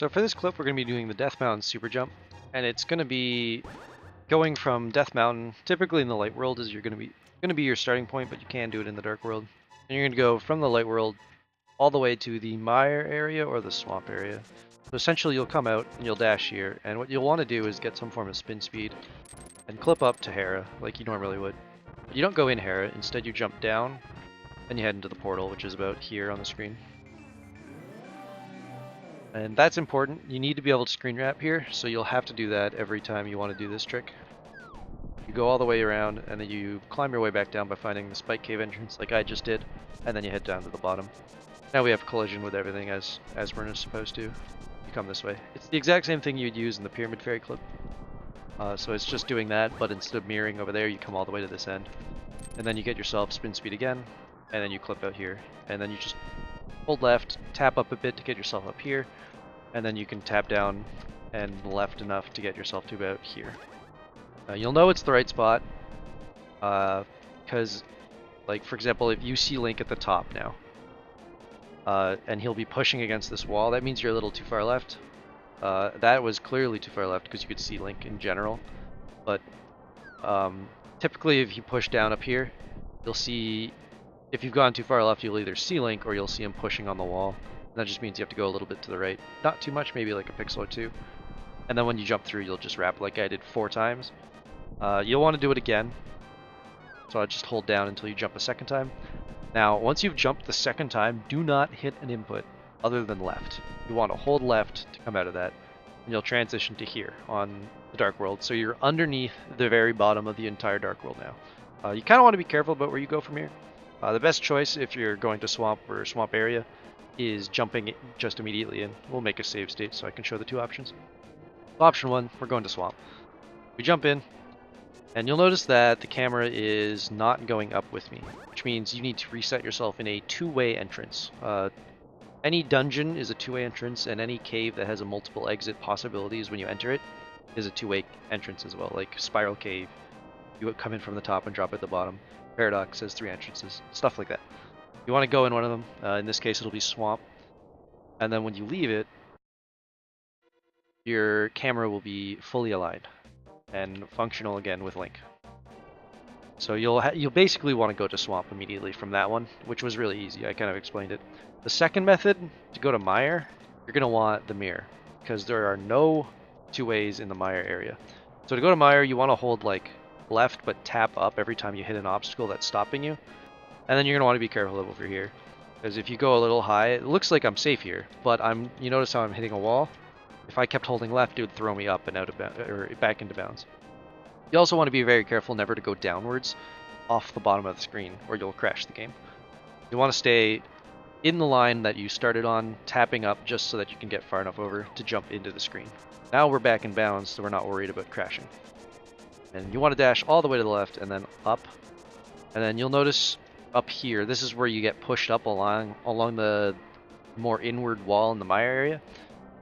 So for this clip, we're going to be doing the Death Mountain super jump, and it's going to be going from Death Mountain, typically in the light world is going to be your starting point, but you can do it in the dark world. And you're going to go from the light world all the way to the mire area or the swamp area. So essentially you'll come out and you'll dash here, and what you'll want to do is get some form of spin speed and clip up to Hera like you normally would. But you don't go in Hera, instead you jump down and you head into the portal, which is about here on the screen. And that's important. You need to be able to screen wrap here, so you'll have to do that every time you want to do this trick. You go all the way around, and then you climb your way back down by finding the spike cave entrance like I just did, and then you head down to the bottom. Now we have collision with everything as we're supposed to. You come this way. It's the exact same thing you'd use in the Pyramid Fairy clip. So it's just doing that, but instead of mirroring over there, you come all the way to this end. And then you get yourself spin speed again, and then you clip out here. And then you just hold left, tap up a bit to get yourself up here, and then you can tap down and left enough to get yourself to about here. You'll know it's the right spot, because, like, for example, if you see Link at the top now, and he'll be pushing against this wall, that means you're a little too far left. That was clearly too far left because you could see Link in general, but typically if you push down up here, you'll see, if you've gone too far left, you'll either see Link or you'll see him pushing on the wall. And that just means you have to go a little bit to the right. Not too much, maybe like a pixel or two. And then when you jump through, you'll just wrap like I did 4 times. You'll want to do it again. So I just hold down until you jump a second time. Now, once you've jumped the second time, do not hit an input other than left. You want to hold left to come out of that. And you'll transition to here on the Dark World. So you're underneath the very bottom of the entire Dark World now. You kind of want to be careful about where you go from here. The best choice if you're going to swamp or swamp area is jumping just immediately in. We'll make a save state so I can show the 2 options. Option 1, we're going to swamp. We jump in, and you'll notice that the camera is not going up with me, which means you need to reset yourself in a 2-way entrance. Any dungeon is a 2-way entrance, and any cave that has a multiple exit possibilities when you enter it is a 2-way entrance as well, like Spiral Cave. You would come in from the top and drop at the bottom. Paradox has 3 entrances, stuff like that. You want to go in one of them. In this case, it'll be Swamp. And then when you leave it, your camera will be fully aligned and functional again with Link. So you'll basically want to go to Swamp immediately from that one, which was really easy. I kind of explained it. The second method, to go to Mire, you're going to want the mirror, because there are no 2 ways in the Mire area. So to go to Mire, you want to hold like left but tap up every time you hit an obstacle that's stopping you. And then you're going to want to be careful over here, because if you go a little high, it looks like I'm safe here, but you notice how I'm hitting a wall? If I kept holding left, it would throw me up and out of or back into bounds. You also want to be very careful never to go downwards off the bottom of the screen, or you'll crash the game. You want to stay in the line that you started on, tapping up just so that you can get far enough over to jump into the screen. Now we're back in bounds, so we're not worried about crashing. And you want to dash all the way to the left and then up. And then you'll notice up here, this is where you get pushed up along the more inward wall in the Mire area.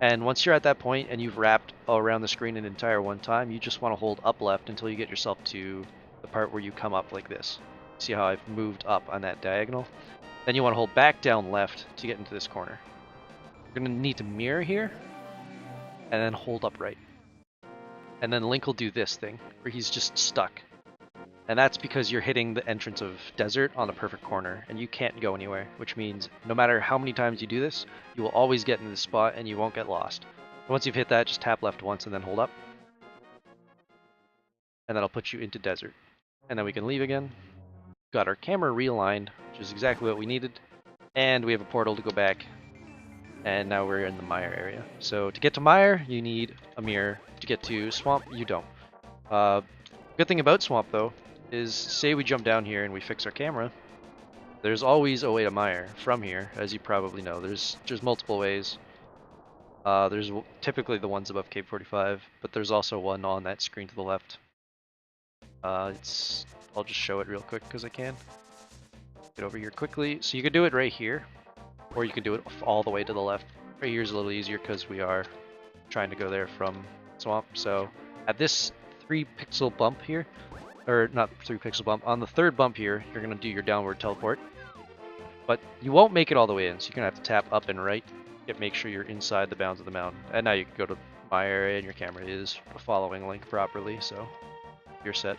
And once you're at that point and you've wrapped around the screen an entire one time, you just want to hold up left until you get yourself to the part where you come up like this. See how I've moved up on that diagonal? Then you want to hold back down left to get into this corner. You're going to need to mirror here and then hold up right. And then Link will do this thing where he's just stuck. And that's because you're hitting the entrance of Desert on the perfect corner, and you can't go anywhere, which means no matter how many times you do this, you will always get into this spot and you won't get lost. And once you've hit that, just tap left once and then hold up. And that'll put you into Desert. And then we can leave again. Got our camera realigned, which is exactly what we needed. And we have a portal to go back. And now we're in the Mire area. So to get to Mire, you need a mirror. To get to Swamp, you don't. Good thing about Swamp, though, is say we jump down here and we fix our camera, there's always a way to Mire from here, as you probably know. There's multiple ways. There's typically the ones above Cave 45, but there's also one on that screen to the left. I'll just show it real quick because I can. Get over here quickly. So you could do it right here, or you can do it all the way to the left. Right here is a little easier because we are trying to go there from Swamp. So at this 3 pixel bump here, or not 3 pixel bump, on the 3rd bump here, you're going to do your downward teleport. But you won't make it all the way in, so you're going to have to tap up and right make sure you're inside the bounds of the mountain. And now you can go to Mire and your camera is following Link properly, so you're set.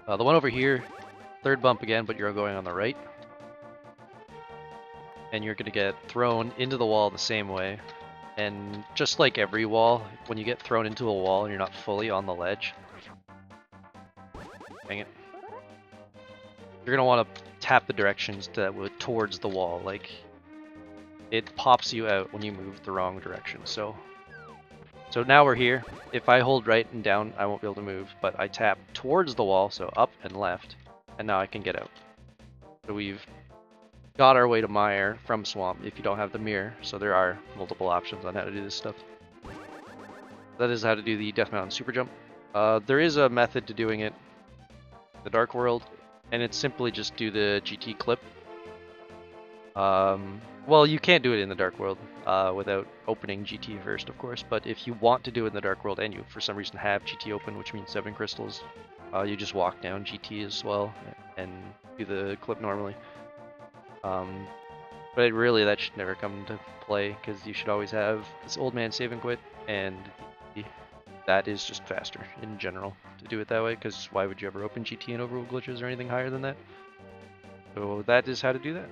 The one over here, third bump again, but you're going on the right. And you're going to get thrown into the wall the same way. And just like every wall, when you get thrown into a wall and you're not fully on the ledge, dang it, you're going to want to tap the directions towards the wall. Like, it pops you out when you move the wrong direction. So now we're here. If I hold right and down, I won't be able to move, but I tap towards the wall, so up and left, and now I can get out. So we've got our way to Mire from Swamp if you don't have the mirror, so there are multiple options on how to do this stuff. That is how to do the Death Mountain super jump. There is a method to doing it in the Dark World, and it's simply just do the GT clip. Well, you can't do it in the Dark World without opening GT first, of course, but if you want to do it in the Dark World and you for some reason have GT open, which means 7 crystals, you just walk down GT as well and do the clip normally. But really that should never come into play because you should always have this old man save and quit, and that is just faster in general to do it that way, because why would you ever open GT and overrule glitches or anything higher than that? So that is how to do that.